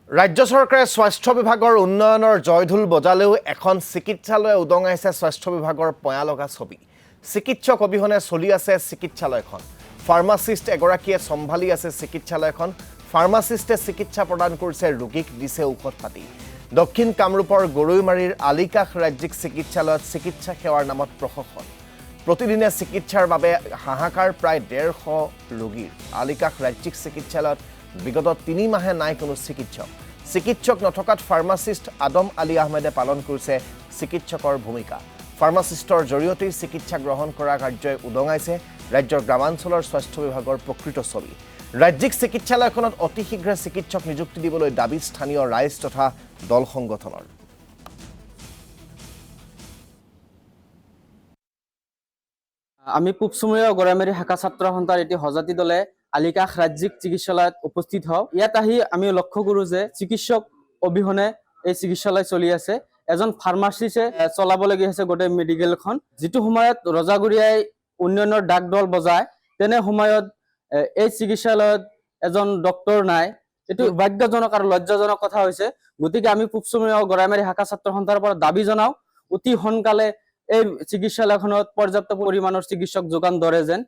ৰাজ্য চৰকাৰে স্বাস্থ্য বিভাগৰ উন্নয়নৰ জয়ঢোল বজালেও এখন চিকিৎসালয়ে উদঙাইছে স্বাস্থ্য বিভাগৰ পয়া লগা ছবি। চিকিৎসক অবিহনে চলি আছে চিকিৎসালয়খন। ফাৰ্মাচিষ্ট এগৰাকীয়ে চম্ভালি আছে চিকিৎসালয়খন। ফাৰ্মাচিষ্টে চিকিৎসা প্ৰদান কৰিছে, ৰোগীক দিছে ঔষধ পাতি। দক্ষিণ কামৰূপৰ গৰৈমাৰীৰ আলিকাষ ৰাজ্যিক চিকিৎসালয়ত চিকিৎসা সেৱাৰ নামত প্ৰশাসন। প্ৰতিদিনে চিকিৎসাৰ বাবে হাহাকাৰ প্ৰায় 150 ৰোগীৰ। আলিকাষ ৰাজ্যিক চিকিৎসালয়ত বিগত 3 মাহে নাই কোনো চিকিৎসক। চিকিৎসক নথকাত ফাৰ্মাচিষ্ট আদম আলী আহমেদে পালন কৰিছে চিকিৎসকৰ ভূমিকা। ফাৰ্মাচিষ্টৰ জৰিয়তেই চিকিৎসা গ্ৰহণ কৰা কাৰ্যই উদঙাইছে ৰাজ্যৰ গ্ৰামাঞ্চলৰ স্বাস্থ্য বিভাগৰ প্ৰকৃত ছবি। ৰাজ্যিক চিকিৎসালয়খনত অতি শীঘ্ৰে চিকিৎসক নিযুক্তি দিবলৈ দাবী স্থানীয় ৰাইজ তথা দল সংগঠনৰ। আমি পূবচুমীয়া গৰামেৰী শাখা ছাত্ৰ সন্থাৰ এটি সজাতি দলে আলিকাষ ৰাজ্যিক চিকিৎসালয়ত উপস্থিত হওঁ। ইয়াত আহি আমি লক্ষ্য কৰোঁ যে চিকিৎসক অবিহনে এই চিকিৎসালয় চলি আছে। এজন ফাৰ্মাচিষ্টে চলাবলগীয়া হৈছে গোটেই মেডিকেলখন। যিটো সময়ত ৰজাগুৰিয়াই উন্নয়নৰ ডাক দল বজায়, তেনে সময়ত এই চিকিৎসালয়ত এজন ডক্তৰ নাই। এইটো ভাগ্যজনক আৰু লজ্জাজনক কথা হৈছে। গতিকে আমি পূবচুমীয়া গৰামেৰী শাখা ছাত্ৰ সন্থাৰ পৰা দাবী জনাওঁ, অতি সোনকালে এই চিকিৎসালয়খনত পৰ্যাপ্ত পৰিমাণৰ চিকিৎসক যোগান ধৰে যেন।